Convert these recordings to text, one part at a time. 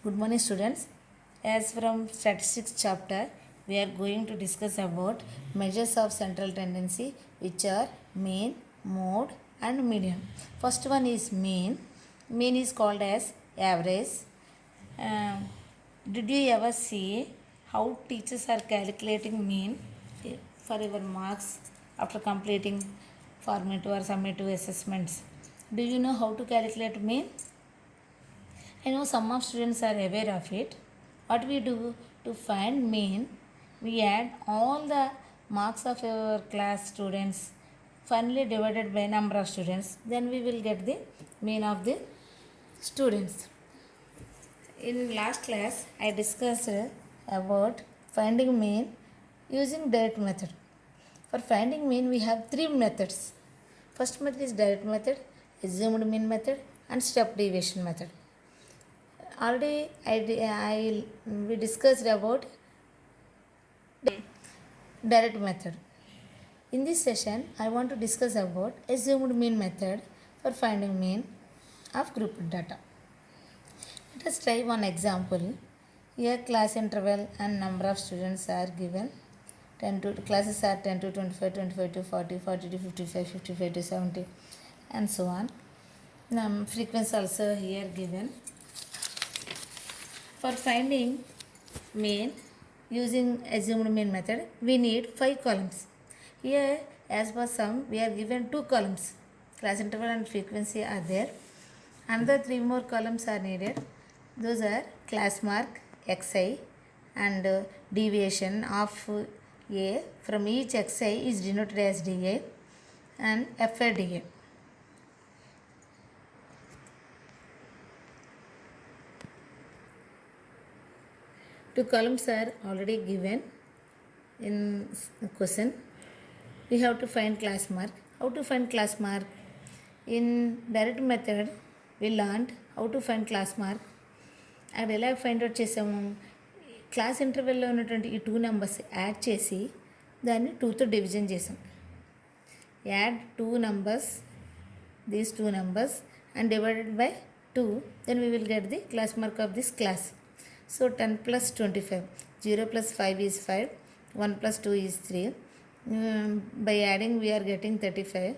Good morning, students. As from statistics chapter, we are going to discuss about measures of central tendency, which are mean, mode, and median. First one is mean. Mean is called as average. Did you ever see how teachers are calculating mean for your marks after completing formative or summative assessments? Do you know how to calculate mean? I know some of students are aware of it. What we do to find mean, we add all the marks of our class students finally divided by number of students. Then we will get the mean of the students. In last class, I discussed about finding mean using direct method. For finding mean, we have three methods. First method is direct method, assumed mean method, and step deviation method. Already we discussed about direct method. In this session, I want to discuss about assumed mean method for finding mean of grouped data. Let us try one example. Here class interval and number of students are given. Classes are 10 to 25, 25 to 40, 40 to 55, 55 to 70, and so on. Frequency also here given. For finding mean using assumed mean method, we need 5 columns. Here, as per sum, we are given 2 columns. Class interval and frequency are there. Another 3 more columns are needed. Those are class mark, xi, and deviation of a from each xi is denoted as dA, and fi dA. Two columns are already given in question. We have to find class mark. How to find class mark? In direct method, we learned how to find class mark. అక్కడ ఎలా find out చేసాము, class ఇంటర్వెల్లో ఉన్నటువంటి ఈ 2 numbers add చేసి దాన్ని 2తో division చేసాం. Add 2 numbers, these 2 numbers, and divided by 2, then we will get the class mark of this class. So 10 plus 25, 0 plus 5 is 5, 1 plus 2 is 3. By adding we are getting 35.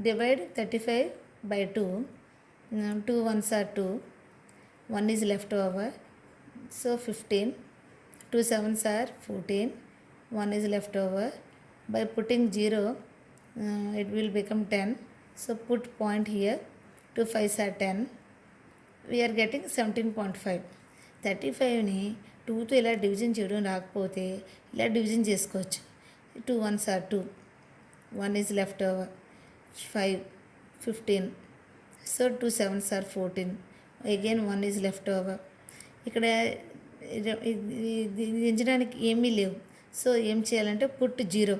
Divide 35 by 2, 2 ones are 2, 1 is left over, so 15, 2 sevens are 14, 1 is left over. By putting 0, it will become 10, so put point here, 2 5s are 10, we are getting 17.5. 35ని 2తో ఇలా division చేయడం రాకపోతే ఇలా division చేసుకోవచ్చు. 2 1s are 2, 1 is left over, 5, 15, so 2 7s are 14, again 1 is left over. ఇక్కడ దించడానికి ఏమీ లేవు, సో ఏం చేయాలంటే పుట్ 0.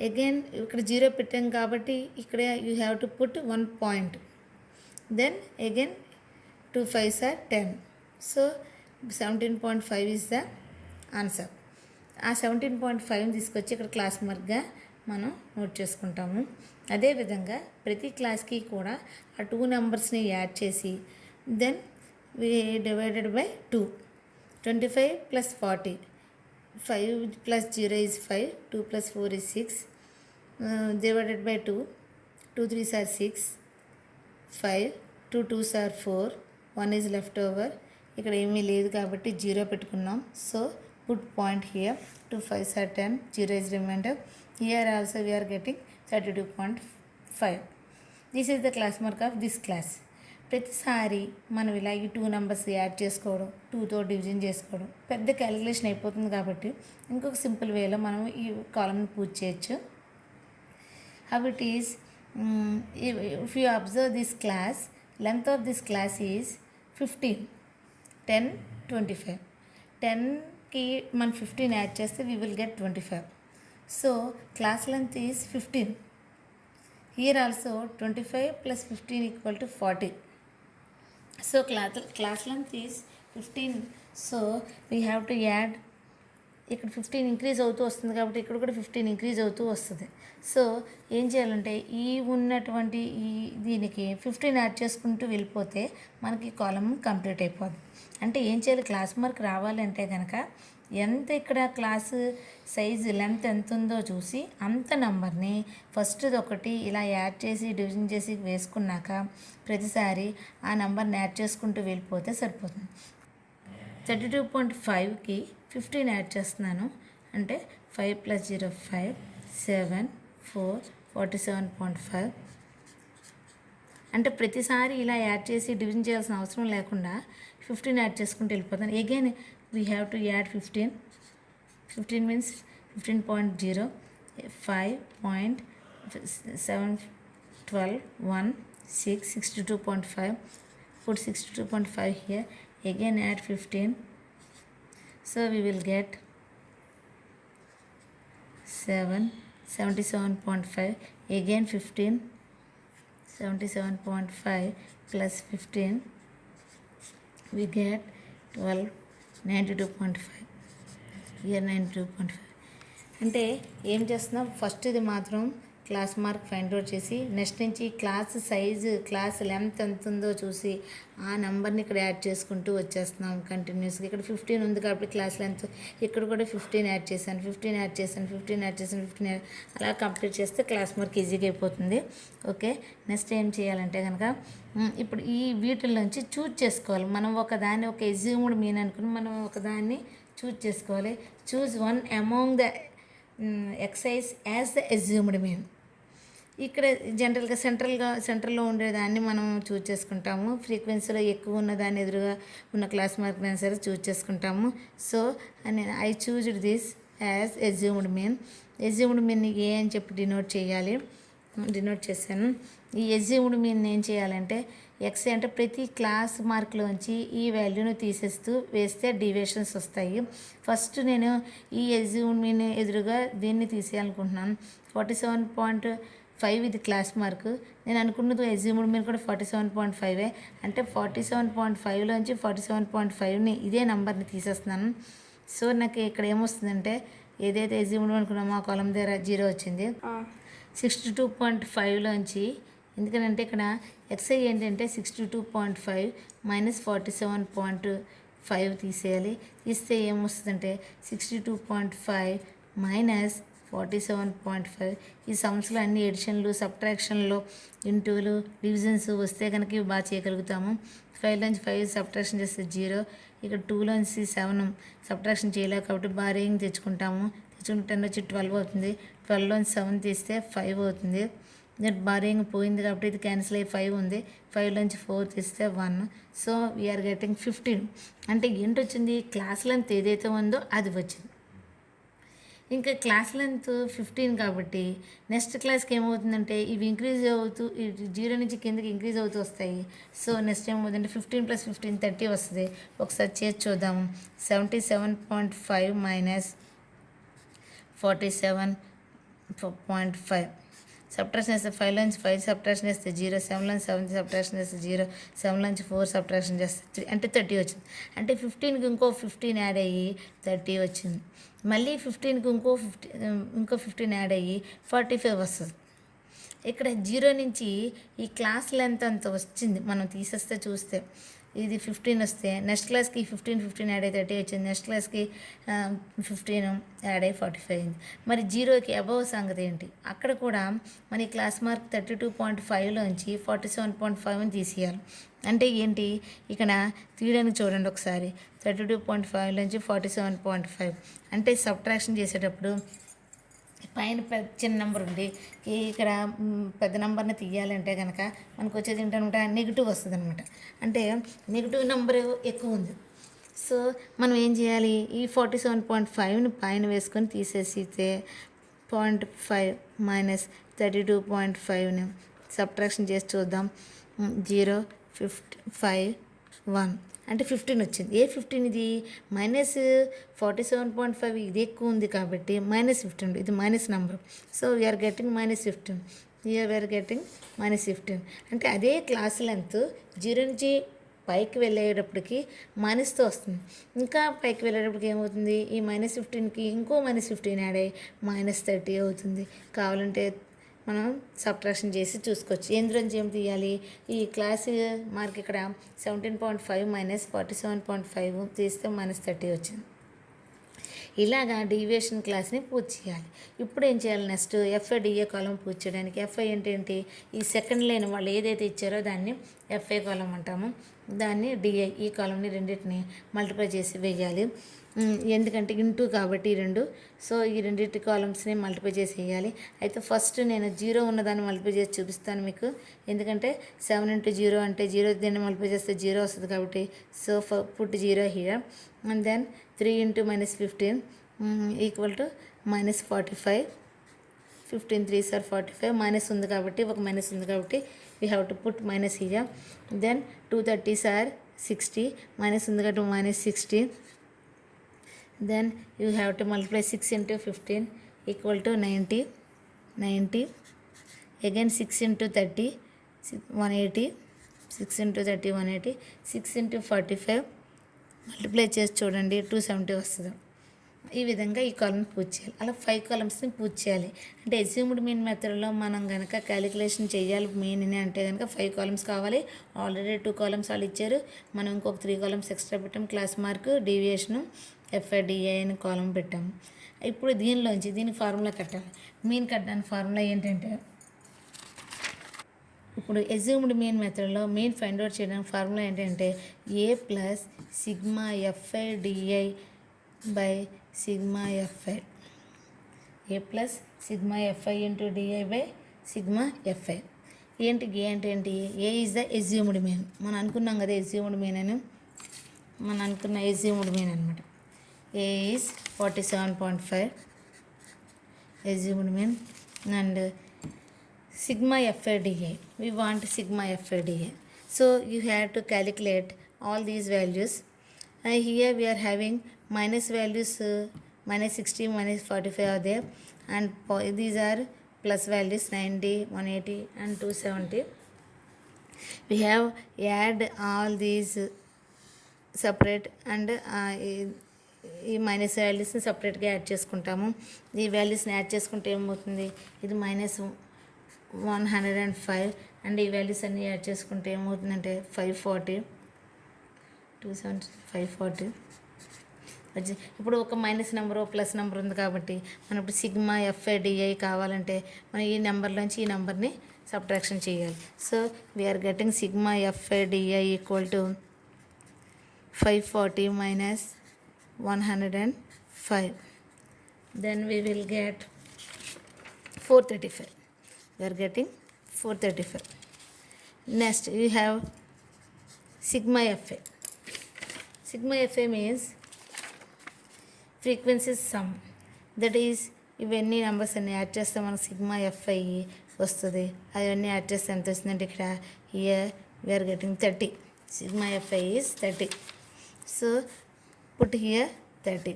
అగైన్ ఇక్కడ 0 పెట్టాం కాబట్టి ఇక్కడ you have to put 1 point, then again 2 5s are 10, so 17.5 is the answer. ఆ 17.5 తీసుకొచ్చి ఇక్కడ క్లాస్ మార్క్గా మనం నోట్ చేసుకుంటాము. అదేవిధంగా ప్రతి క్లాస్కి కూడా ఆ 2 నెంబర్స్ని యాడ్ చేసి then we divided by 2, 25 plus 40, 5 plus 0 is 5, 2 plus 4 is 6, divided by 2, 2 3s are 6, 5, 2 2s are 4, 1 is left over. ఇక్కడ ఏమీ లేదు కాబట్టి 0 పెట్టుకున్నాం, so put point here, 2 5s are 10, 0 is remainder. Here also we are getting 32.5. This is the class mark of this class. ప్రతిసారి మనం ఇలా ఈ 2 numbers add చేసుకోవడం, 2తో డివిజన్ చేసుకోవడం పెద్ద క్యాలిక్యులేషన్ అయిపోతుంది కాబట్టి ఇంకొక సింపుల్ వేలో మనం ఈ కాలమ్ని పూర్తి చేయొచ్చు. How it is, if you observe this class, length of this class is 15, 10, 25. 10కి మనం 15 యాడ్ చేస్తే we will get 25. So class length is 15. Here also 25 plus 15 equal to 40. So class length is 15. So we have to add ఇక్కడ 15 increase అవుతూ వస్తుంది కాబట్టి ఇక్కడ కూడా 15 increase అవుతూ వస్తుంది. సో ఏం చేయాలంటే ఈ ఉన్నటువంటి ఈ దీనికి 15 యాడ్ చేసుకుంటూ వెళ్ళిపోతే మనకి కాలం కంప్లీట్ అయిపోద్ది. అంటే ఏం చేయాలి, క్లాస్ మార్క్ రావాలంటే కనుక ఎంత ఇక్కడ క్లాసు సైజు లెంత్ ఎంత ఉందో చూసి అంత నంబర్ని ఫస్ట్ ఒకటి ఇలా యాడ్ చేసి డివిజన్ చేసి వేసుకున్నాక ప్రతిసారి ఆ నెంబర్ని యాడ్ చేసుకుంటూ వెళ్ళిపోతే సరిపోతుంది. 32.5కి 15 యాడ్ చేస్తున్నాను. అంటే 5 + 0 5, 7, 4, 47.5. అంటే ప్రతిసారి ఇలా యాడ్ చేసి డివిజన్ చేయాల్సిన అవసరం లేకుండా 15 యాడ్ చేసుకుంటూ వెళ్ళిపోతాను. Again we have to add 15. 15 means 15.0, 5.7, 12, 1, 6, 62.5. Put 62.5 here. Again add 15. So we will get 7, 77.5. Again 15. 77.5 plus 15. We get 12, 92.5. Here 92.5. అంటే ఏం చేస్తున్నాం, ఫస్ట్ ఇది మాత్రం క్లాస్ మార్క్ ఫైండ్ అవుట్ చేసి నెక్స్ట్ నుంచి క్లాస్ సైజు క్లాస్ లెంత్ ఎంత ఉందో చూసి ఆ నెంబర్ని ఇక్కడ యాడ్ చేసుకుంటూ వచ్చేస్తున్నాం కంటిన్యూస్గా. ఇక్కడ 15 ఉంది కాబట్టి క్లాస్ లెంత్, ఇక్కడ కూడా 15 యాడ్ చేశాను, 15 యాడ్ చేశాను, 15 యాడ్ చేశాను, 15 యాడ్, అలా కంప్లీట్ చేస్తే క్లాస్ మార్క్ ఈజీగా అయిపోతుంది. ఓకే, నెక్స్ట్ ఏం చేయాలంటే కనుక ఇప్పుడు ఈ వీటిల్లోంచి చూజ్ చేసుకోవాలి. మనం ఒకదాన్ని ఒక ఎజ్యూమ్డ్ మీన్ అనుకుని మనం ఒకదాన్ని చూజ్ చేసుకోవాలి. Choose one among the x's as the assumed mean. ఇక్కడ జనరల్గా సెంట్రల్లో ఉండేదాన్ని మనం చూజ్ చేసుకుంటాము. ఫ్రీక్వెన్సీలో ఎక్కువ ఉన్న దాన్ని ఎదురుగా ఉన్న క్లాస్ మార్క్ అయినా సరే చూజ్ చేసుకుంటాము. So I chose this as assumed mean. Assumed మీన్ని ఏ అని చెప్పి డినోట్ చేశాను. ఈ ఎజ్యూమ్డ్ మీన్ ఏం చేయాలంటే ఎక్స్ అంటే ప్రతి క్లాస్ మార్క్లోంచి ఈ వాల్యూను తీసేస్తూ వేస్తే డీవియేషన్స్ వస్తాయి. ఫస్ట్ నేను ఈ ఎజ్యూమ్డ్ మీన్ ఎదురుగా దీన్ని తీసేయాలనుకుంటున్నాను. 47.5 ఇది క్లాస్ మార్క్. నేను అనుకున్నది ఎజ్యూమ్డ్ మీన్ కూడా 47.5. అంటే 47.5లోంచి 47.5ని ఇదే నెంబర్ని తీసేస్తున్నాను. సో నాకు ఇక్కడ ఏమొస్తుందంటే ఏదైతే ఎజ్యూమ్డ్ అనుకున్నామో ఆ కాలం దగ్గర 0 వచ్చింది. 62.5లోంచి, ఎందుకంటే ఇక్కడ ఎక్స్ఐ ఏంటంటే 62.5 మైనస్ 47.5 తీసేయాలి. తీస్తే ఏమొస్తుందంటే 62.5 మైనస్ 47.5. ఈ సమ్స్లో అన్ని ఎడిషన్లు, సబ్ట్రాక్షన్లు, ఇంటూలు, డివిజన్స్ వస్తే కనుక ఇవి బాగా చేయగలుగుతాము. 5లోంచి 5 సబ్ట్రాక్షన్ చేస్తే 0. ఇక్కడ 2లోంచి 7 సబ్ట్రాక్షన్ చేయలేవు కాబట్టి బారేయింగ్ తెచ్చుకుంటాము. 10 వచ్చి 12 అవుతుంది. 12లోంచి 7 తీస్తే 5 అవుతుంది. బారేయింగ్ పోయింది కాబట్టి ఇది క్యాన్సిల్ అయ్యి 5 ఉంది. 5లోంచి 4 తీస్తే 1. So we are getting 15. అంటే ఏంటి వచ్చింది, క్లాస్ లెంత్ ఏదైతే ఉందో అది వచ్చింది. ఇంకా క్లాస్ లెంత్ 15 కాబట్టి నెక్స్ట్ క్లాస్కి ఏమవుతుందంటే ఇవి ఇంక్రీజ్ అవుతూ 0 నుంచి కిందకి ఇంక్రీజ్ అవుతూ వస్తాయి. సో నెక్స్ట్ ఏమవుతుందంటే 15 + 15 30 వస్తుంది. ఒకసారి చేసి చూద్దాము. 77.5 మైనస్ 47.5 సబ్ట్రాక్షన్ చేస్తే 5లోంచి 5 సబ్ట్రాక్షన్ చేస్తే 0, 7లోంచి 7 సబ్ట్రాక్షన్ చేస్తే 0, 7లోంచి 4 సబ్ట్రాక్షన్ చేస్తే 3 అంటే 30 వచ్చింది. అంటే 15కి ఇంకో 15 యాడ్ అయ్యి 30 వచ్చింది. మళ్ళీ 15కి ఇంకో 15 యాడ్ అయ్యి 45 వస్తుంది. ఇక్కడ 0 నుంచి ఈ క్లాస్ లెంత్ అంత వచ్చింది. మనం తీసేస్తే చూస్తే ఇది 15 వస్తే నెక్స్ట్ క్లాస్కి 15 యాడ్ అయ్యి 30 వచ్చింది. నెక్స్ట్ క్లాస్కి 15 యాడ్ అయ్యి 45 అయింది. మరి 0కి అబవ్ సంగతి ఏంటి? అక్కడ కూడా మన క్లాస్ మార్క్ 32.5లోంచి 47.5 తీసేయాలి. అంటే ఏంటి, ఇక్కడ తీయడానికి చూడండి ఒకసారి. 32.5లోంచి 47.5 అంటే సబ్ట్రాక్షన్ చేసేటప్పుడు పైన చిన్న నెంబర్ ఉంది, ఇక్కడ పెద్ద నెంబర్ని తీయాలంటే కనుక మనకు వచ్చేది ఏంటంటే నెగిటివ్ వస్తుంది అనమాట. అంటే నెగిటివ్ నెంబర్ ఎక్కువ ఉంది. సో మనం ఏం చేయాలి, ఈ 47.5ని పైన వేసుకొని తీసేసితే 0.5 మైనస్ 32.5ని సబ్ట్రాక్షన్ చేసి చూద్దాం. 0, 5, 1 అంటే 15 వచ్చింది. ఏ 15 ఇది? మైనస్ 47.5 ఇది ఎక్కువ ఉంది కాబట్టి -15, ఇది minus number. So we are getting -15. We are getting -15. అంటే అదే క్లాస్ లెంత్ 0 నుంచి పైకి వెళ్ళేటప్పటికి మైనస్తో వస్తుంది. ఇంకా పైకి వెళ్ళేటప్పటికి ఏమవుతుంది, ఈ -15కి ఇంకో -15 యాడ్ అయ్యి -30 అవుతుంది. కావాలంటే మనం సబ్ట్రాక్షన్ చేసి చూసుకోవచ్చు. ఎందులోంచి ఏం తీయాలి, ఈ క్లాస్ మార్క్ ఇక్కడ 17.5 - 47.5 తీస్తే -30 వచ్చింది. ఇలాగా డీవియేషన్ క్లాస్ని పూర్తి చేయాలి. ఇప్పుడు ఏం చేయాలి, నెక్స్ట్ ఎఫ్ఐ డిఏ కాలం పూర్తి చేయడానికి ఎఫ్ఐ ఏంటి, ఈ సెకండ్ లైన్ వాళ్ళు ఏదైతే ఇచ్చారో దాన్ని ఎఫ్ఐ కాలం అంటాము, దాన్ని డిఐ ఈ కాలంని రెండింటిని మల్టిప్లై చేసి వేయాలి. ఎందుకంటే ఇంటూ కాబట్టి ఈ రెండు, సో ఈ రెండింటి కాలమ్స్ని మల్టిప్లై చేసి వేయాలి. అయితే ఫస్ట్ నేను 0 ఉన్నదాన్ని మల్టిప్లై చేసి చూపిస్తాను మీకు, ఎందుకంటే 7 × 0 అంటే 0 దీన్ని మల్టిప్లై చేస్తే 0 వస్తుంది కాబట్టి. So put 0 here and then 3 × -15 equal to -45. 15 3s are 45. Minus ఉంది కాబట్టి, ఒక మైనస్ ఉంది కాబట్టి we have to put minus here. Then 2 30s are 60. Minus ఉంది కాబట్టి -60. Then you have to multiply 6 × 15 equal to 90. Again 6 × 30 180. 6 × 30 180. 6 × 45 multiply చేసి చూడండి 270 వస్తుంది. ఈ విధంగా ఈ కాలమ్ని పూర్తి చేయాలి. అలా 5 కాలమ్స్ని పూర్తి చేయాలి. అంటే అస్యూమ్డ్ మీన్ మెథడ్లో మనం కనుక క్యాలిక్యులేషన్ చేయాలి మీన్ని అంటే కనుక 5 కాలమ్స్ కావాలి. ఆల్రెడీ 2 కాలమ్స్ వాళ్ళు ఇచ్చారు, మనం ఇంకొక 3 కాలమ్స్ ఎక్స్ట్రా పెట్టాం. క్లాస్ మార్క్, డీవియేషను, ఎఫ్ఐడిఐ అని కాలం పెట్టాము. ఇప్పుడు దీని ఫార్ములా కట్టాలి. మీన్ కట్టడానికి ఫార్ములా ఏంటంటే, ఇప్పుడు అస్యూమ్డ్ మీన్ మెథడ్లో మీన్ ఫైండ్ అవుట్ చేయడానికి ఫార్ములా ఏంటంటే A + sigma FI DI by sigma FI. A + sigma FI × DI by sigma FI. ఏంటి ఏ అంటే ఏంటి, A is the assumed mean. మనం అనుకున్నాం కదా అస్యూమ్డ్ మీన్ అని, మనం అనుకున్న అస్యూమ్డ్ మీన్ అనమాట. A is 47.5 assumed mean and sigma FIDA. We want sigma FIDA. So you have to calculate all these values. Here we are having minus values, -60, -45 are there, and these are plus values 90, 180 and 270. We have add all these separate and ఈ minus వాల్యూస్ని సపరేట్గా add చేసుకుంటాము. ఈ వాల్యూస్ని add చేసుకుంటే ఏమవుతుంది, ఇది -105 and ఈ వాల్యూస్ అన్నీ యాడ్ చేసుకుంటే ఏమవుతుందంటే 540, 270, 540 వచ్చి. ఇప్పుడు ఒక మైనస్ నెంబర్ ప్లస్ నెంబర్ ఉంది కాబట్టి మనం ఇప్పుడు సిగ్మా ఎఫ్ఐడిఐ కావాలంటే మనం ఈ నెంబర్లోంచి ఈ నెంబర్ని సబ్ట్రాక్షన్ చేయాలి. So we are getting sigma f i d i equal to 540 - 105. Then we will get 435. We are getting 435. Next you have sigma FA. Sigma FA means frequency sum. That is ఇవన్నీ నెంబర్స్ అన్ని యాడ్ చేస్తే మనకు సిగ్మా ఎఫ్ఐ వస్తుంది. అవన్నీ add చేస్తే ఎంత వస్తుందంటే ఇక్కడ here we are getting 30. Sigma FI is 30. So put here 30.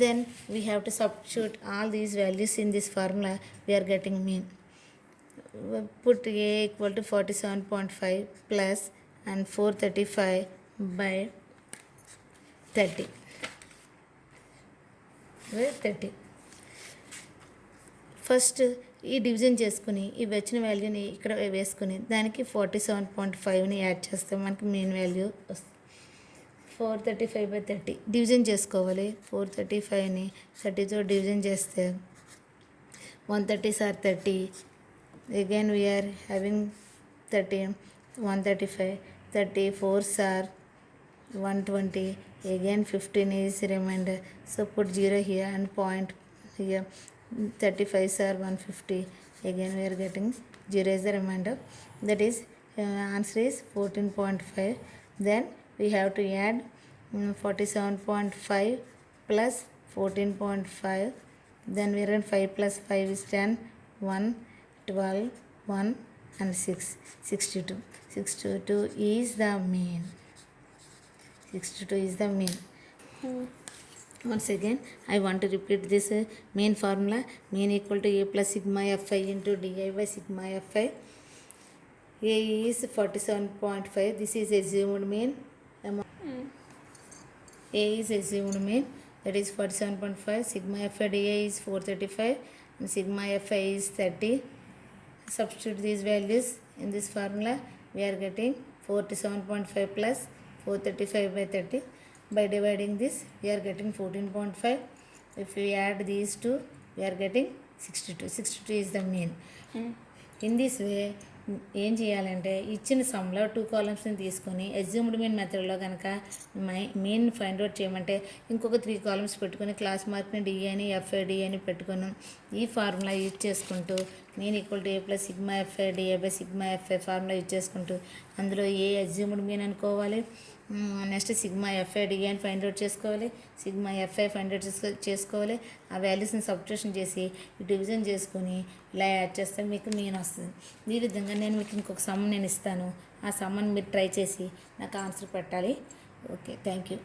Then we have to substitute all these values in this formula. We are getting mean. Put A equal to 47.5 plus and 435 by 30. Where 30. First ఈ division చేసుకుని ఈ వచ్చిన వాల్యూని ఇక్కడ వేసుకుని దానికి 47.5ని add చేస్తే మనకి మెయిన్ వాల్యూ వస్తుంది. 435/30 డివిజన్ చేసుకోవాలి. 435ని 30తో డివిజన్ చేస్తే 130s are 30. Again we are having 30, 135, 34s are 120. Again 15 is remainder. So put 0 here and point here. 35s are 150. Again we are getting 0 is the remainder. That is answer is 14.5. Then we have to add 47.5 plus 14.5. Then we run 5 plus 5 is 10, 1, 12, 1 and 6, 62. 62 is the mean. 62 is the mean. Once again I want to repeat this main formula. Mean equal to A plus sigma fi into di by sigma fi. A is 47.5. This is assumed mean. A is assumed mean, that is 47.5. Sigma FIDA is 435 and sigma FI is 30. Substitute these values in this formula. We are getting 47.5 plus 435 by 30. By dividing this, we are getting 14.5. If we add these two, we are getting 62. 62 is the mean. In this way ఏం చేయాలంటే ఇచ్చిన సమ్లో 2 కాలమ్స్ని తీసుకొని assumed mean మెథడ్లో కనుక mean find out చేయమంటే ఇంకొక 3 columns పెట్టుకొని class మార్క్ని డి అని ఎఫ్ఐడి అని పెట్టుకున్నాం. ఈ ఫార్ములా యూజ్ చేసుకుంటూ mean equal to A plus sigma FI DA by sigma FI formula use చేసుకుంటూ అందులో ఏ అజ్యూమ్డ్ మీన్ అనుకోవాలి, నెక్స్ట్ సిగ్మా ఎఫ్ఐ డిఏ అని ఫైండ్ అవుట్ చేసుకోవాలి, సిగ్మా ఎఫ్ఐ ఫైండ్ అవుట్ చేసుకోవాలి. ఆ వాల్యూస్ని సబ్స్టిట్యూషన్ చేసి డివిజన్ చేసుకొని ఇలా యాడ్ చేస్తే మీకు మీన్ వస్తుంది. ఈ విధంగా నేను మీకు ఇంకొక సమ్ నేను ఇస్తాను. ఆ సమ్మని మీరు ట్రై చేసి నాకు ఆన్సర్ పెట్టాలి. Okay, thank you.